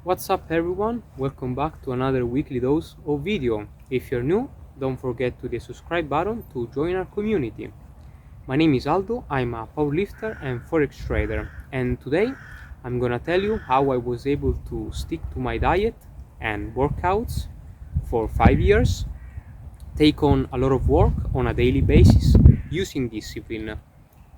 What's up everyone, welcome back to another weekly dose of video. If you're new, don't forget to the subscribe button to join our community. My name is Aldo, I'm a powerlifter and forex trader, and today I'm gonna tell you how I was able to stick to my diet and workouts for 5 years, take on a lot of work on a daily basis using discipline,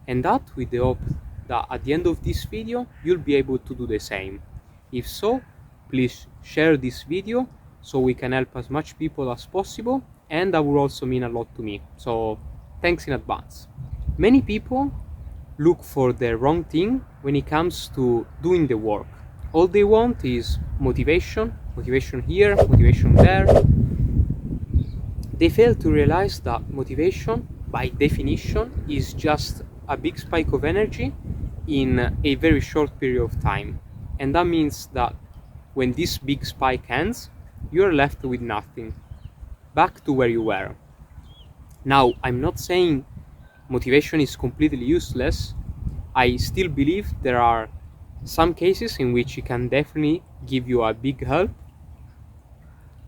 and that with the hope that at the end of this video you'll be able to do the same. If so, please share this video so we can help as much people as possible, and that will also mean a lot to me, so thanks in advance. Many people look for the wrong thing when it comes to doing the work. All they want is motivation here, motivation there. They fail to realize that motivation, by definition, is just a big spike of energy in a very short period of time. And that means that when this big spike ends, you're left with nothing, back to where you were. Now, I'm not saying motivation is completely useless. I still believe there are some cases in which it can definitely give you a big help.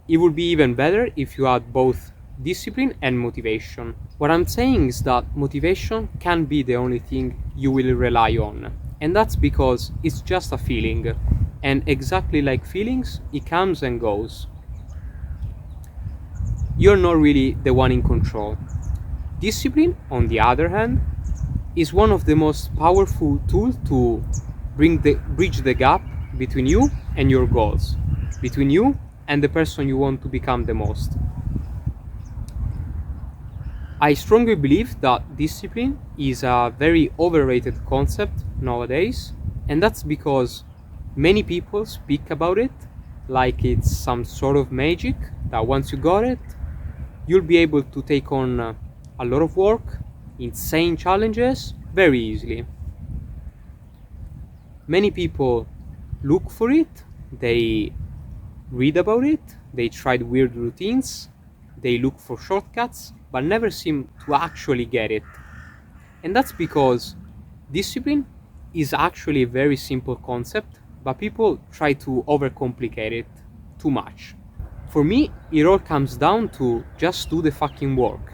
It would be even better if you had both discipline and motivation. What I'm saying is that motivation can't be the only thing you will rely on, and that's because it's just a feeling, and exactly like feelings, it comes and goes. You're not really the one in control. Discipline, on the other hand, is one of the most powerful tools to bridge the gap between you and your goals, between you and the person you want to become the most. I strongly believe that discipline is a very overrated concept nowadays, and that's because many people speak about it like it's some sort of magic that once you got it, you'll be able to take on a lot of work, insane challenges very easily. Many people look for it, they read about it, they tried weird routines, they look for shortcuts, but never seem to actually get it. And that's because discipline is actually a very simple concept, but people try to overcomplicate it too much. For me, it all comes down to just do the fucking work.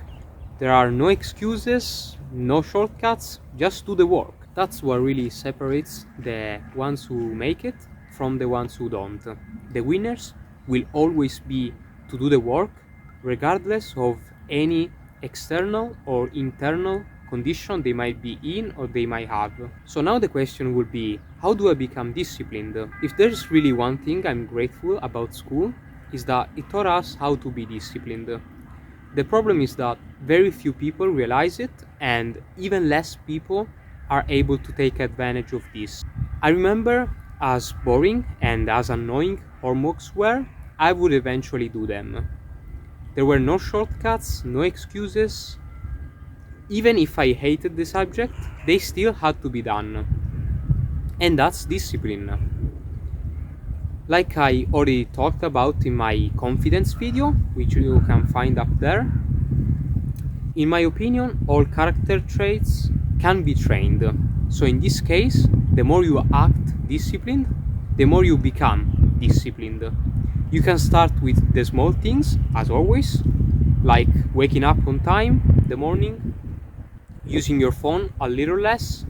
There are no excuses, no shortcuts, just do the work. That's what really separates the ones who make it from the ones who don't. The winners will always be to do the work regardless of any external or internal condition they might be in or they might have. So now the question will be, how do I become disciplined? If there's really one thing I'm grateful about school, is that it taught us how to be disciplined. The problem is that very few people realize it, and even less people are able to take advantage of this. I remember, as boring and as annoying homeworks were, I would eventually do them. There were no shortcuts, no excuses. Even if I hated the subject, they still had to be done. And that's discipline. Like I already talked about in my confidence video, which you can find up there, in my opinion, all character traits can be trained. So in this case, the more you act disciplined, the more you become disciplined. You can start with the small things, as always, like waking up on time in the morning, using your phone a little less,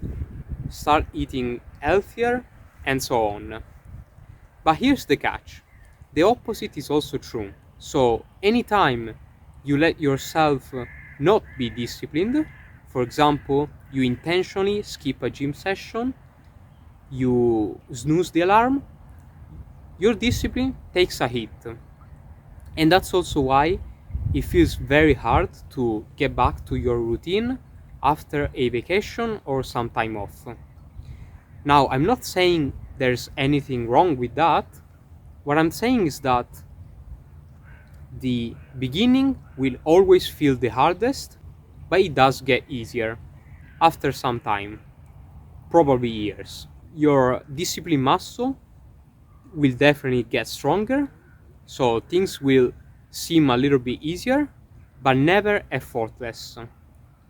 start eating healthier, and so on. But here's the catch. The opposite is also true. So anytime you let yourself not be disciplined, for example, you intentionally skip a gym session, you snooze the alarm, your discipline takes a hit. And that's also why it feels very hard to get back to your routine after a vacation or some time off. Now, I'm not saying there's anything wrong with that. What I'm saying is that the beginning will always feel the hardest, but it does get easier after some time, probably years. Your discipline muscle will definitely get stronger, so things will seem a little bit easier, but never effortless.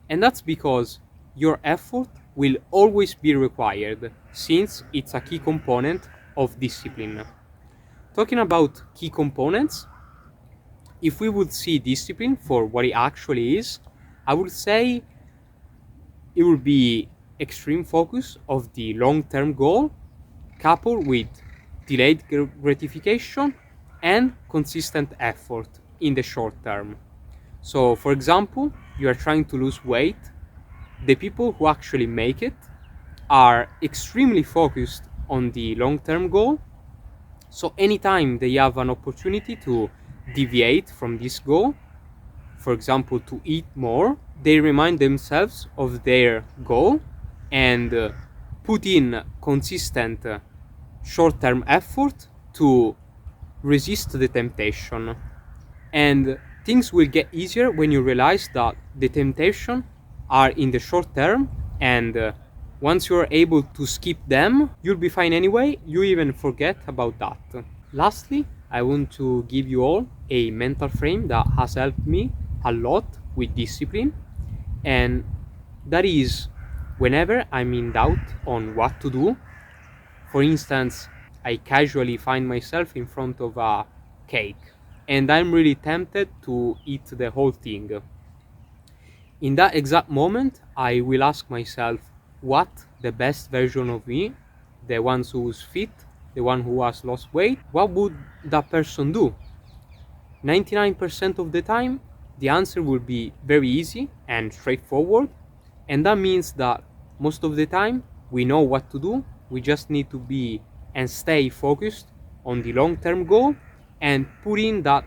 And that's because your effort will always be required, since it's a key component of discipline. Talking about key components, if we would see discipline for what it actually is, I would say it would be extreme focus of the long-term goal coupled with delayed gratification and consistent effort in the short term. So, for example, you are trying to lose weight. The people who actually make it are extremely focused on the long-term goal. So anytime they have an opportunity to deviate from this goal, for example, to eat more, they remind themselves of their goal and put in consistent short-term effort to resist the temptation. And things will get easier when you realize that the temptation are in the short term, and once you're able to skip them, you'll be fine anyway. You even forget about that. Lastly, I want to give you all a mental frame that has helped me a lot with discipline, and that is whenever I'm in doubt on what to do. For instance, I casually find myself in front of a cake and I'm really tempted to eat the whole thing. In that exact moment, I will ask myself what the best version of me, the one who's fit, the one who has lost weight, what would that person do? 99% of the time, the answer will be very easy and straightforward, and that means that most of the time we know what to do. We just need to be and stay focused on the long-term goal and put in that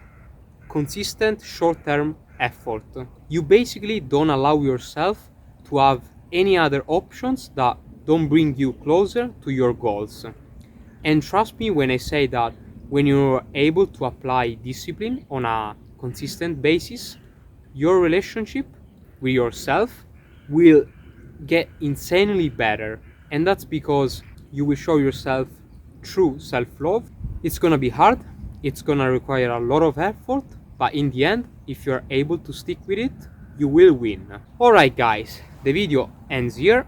consistent short-term effort. You basically don't allow yourself to have any other options that don't bring you closer to your goals. And trust me when I say that when you're able to apply discipline on a consistent basis, your relationship with yourself will get insanely better. And that's because you will show yourself true self-love. It's gonna be hard, it's gonna require a lot of effort, but in the end, if you're able to stick with it, you will win. Alright guys, the video ends here.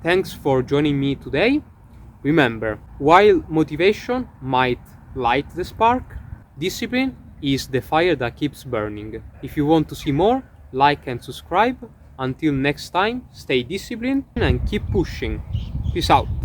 Thanks for joining me today. Remember, while motivation might light the spark, discipline is the fire that keeps burning. If you want to see more, like and subscribe. Until next time, stay disciplined and keep pushing. Peace out.